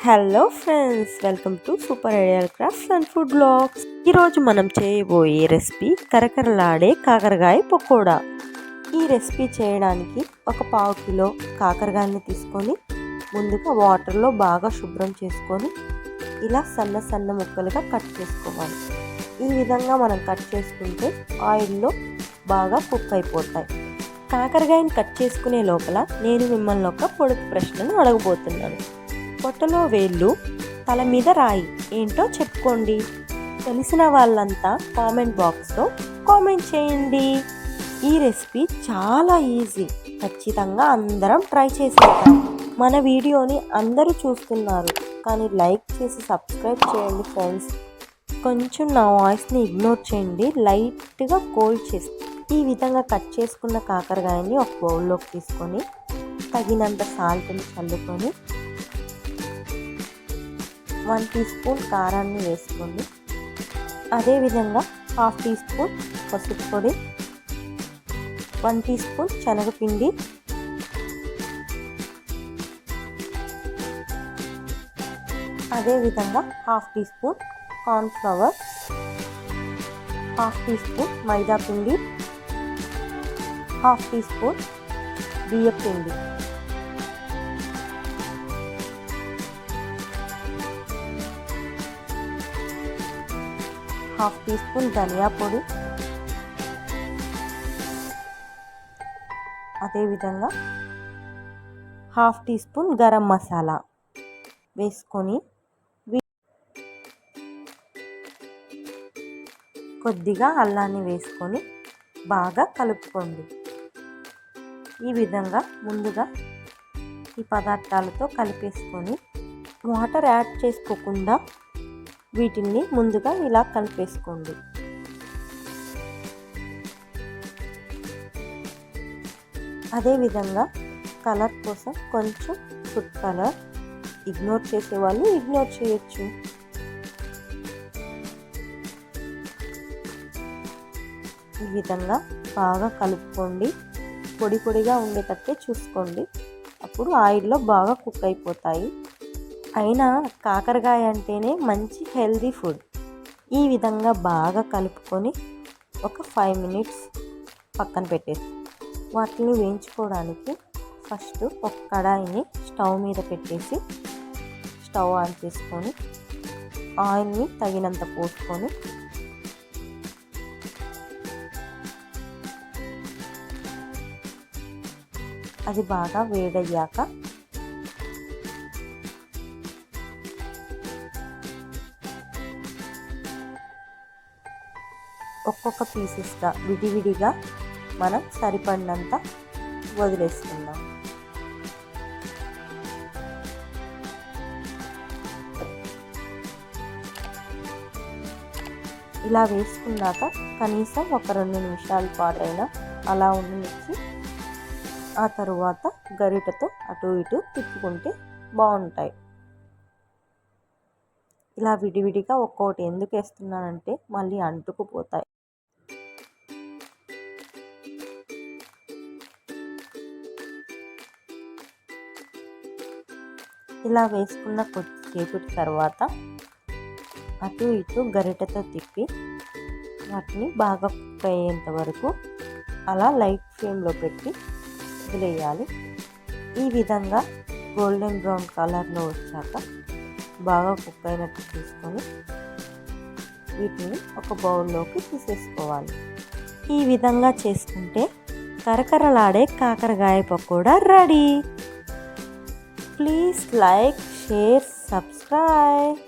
Hello friends, welcome to super ideal crafts and food blogs. ఈరోజు మనం చేయబోయే recipe కరకరలాడే కాకరకాయ పకోడా. ఈ రెసిపీ చేయడానికి ఒక 1/2 కిలో కాకరకాయని తీసుకొని ముందుగా వాటర్లో బాగా శుభ్రం చేసుకొని ఇలా సన్న సన్న ముక్కలుగా కట్ చేసుకోవాలి. ఈ విధంగా మనం కట్ చేసుకుంటే ఆయిల్లో బాగా కుక్ అయిపోతాయి. కాకరకాయని కట్ చేసుకునే లోపల నేను మిమ్మల్ని ఒక పొడుపు ప్రశ్నను అడగబోతున్నాను. పొట్టలో వేళ్ళు, తల మీద రాయి ఏంటో చెప్పుకోండి. తెలిసిన వాళ్ళంతా కామెంట్ బాక్స్లో కామెంట్ చేయండి. ఈ రెసిపీ చాలా ఈజీ, ఖచ్చితంగా అందరం ట్రై చేసేద్దాం. మన వీడియోని అందరూ చూస్తున్నారు, కానీ లైక్ చేసి సబ్స్క్రైబ్ చేయండి ఫ్రెండ్స్. కొంచెం నా వాయిస్ని ఇగ్నోర్ చేయండి, లైట్గా కోల్డ్ చేసి. ఈ విధంగా కట్ చేసుకున్న కాకరకాయని ఒక బౌల్లోకి తీసుకొని తగినంత సాల్ట్ని చల్లుకొని 1 టీ స్పూన్ కారాన్ని వేసుకోండి. అదేవిధంగా 1/2 టీ స్పూన్ పసుపు పొడి, 1 టీ స్పూన్ శనగపిండి, అదేవిధంగా 1/2 tea spoon cornflour, 1/2 tea spoon maida పిండి, 1/2 టీ స్పూన్ బియ్యం పిండి, హాఫ్ టీ స్పూన్ ధనియా పొడి, అదేవిధంగా 1/2 టీ స్పూన్ గరం మసాలా వేసుకొని కొద్దిగా అల్లాన్ని వేసుకొని బాగా కలుపుకోండి. ఈ విధంగా ముందుగా ఈ పదార్థాలతో కలిపేసుకొని వాటర్ యాడ్ చేసుకోకుండా వీటిని ముందుగా ఇలా కలిపేసుకోండి. అదేవిధంగా కలర్ కోసం కొంచెం ఫుడ్ కలర్, ఇగ్నోర్ చేసేవాళ్ళు ఇగ్నోర్ చేయొచ్చు. ఈ విధంగా బాగా కలుపుకోండి. పొడి పొడిగా ఉండేటట్టే చూసుకోండి, అప్పుడు ఆయిల్లో బాగా కుక్ అయిపోతాయి. అయినా కాకరకాయ అంటేనే మంచి హెల్దీ ఫుడ్. ఈ విధంగా బాగా కలుపుకొని ఒక 5 మినిట్స్ పక్కన పెట్టేసి వాటిని వేయించుకోవడానికి ఫస్ట్ ఒక కడాయిని స్టవ్ మీద పెట్టేసి స్టవ్ ఆన్ చేసుకొని ఆయిల్ని తగినంత పోసుకొని అది బాగా వేడయ్యాక ఒక్కొక్క పీసెస్గా విడివిడిగా మనం సరిపడినంత వదిలేసుకుందాం. ఇలా వేసుకున్నాక కనీసం ఒక 2 నిమిషాల పాటైనా అలా ఉండనిచ్చి ఆ తరువాత గరిటెతో అటు ఇటు తిప్పుకుంటే బాగుంటాయి. ఇలా విడివిడిగా ఒక్కొక్కటి ఎందుకు వేస్తున్నానంటే మళ్ళీ అంటుకుపోతాయి. ఇలా వేసుకున్న కొద్దిసేపటి తర్వాత అటు ఇటు గరిటెతో తిప్పి వాటిని బాగా కుక్ అయ్యేంత వరకు అలా లైట్ ఫ్లేమ్లో పెట్టి వదిలేయాలి. ఈ విధంగా గోల్డెన్ బ్రౌన్ కలర్లో వచ్చాక బాగా కుక్ అయినట్టు తీసుకొని వీటిని ఒక బౌల్లోకి తీసేసుకోవాలి. ఈ విధంగా చేసుకుంటే కరకరలాడే కాకరకాయ pakoda ready. Please like, share, subscribe.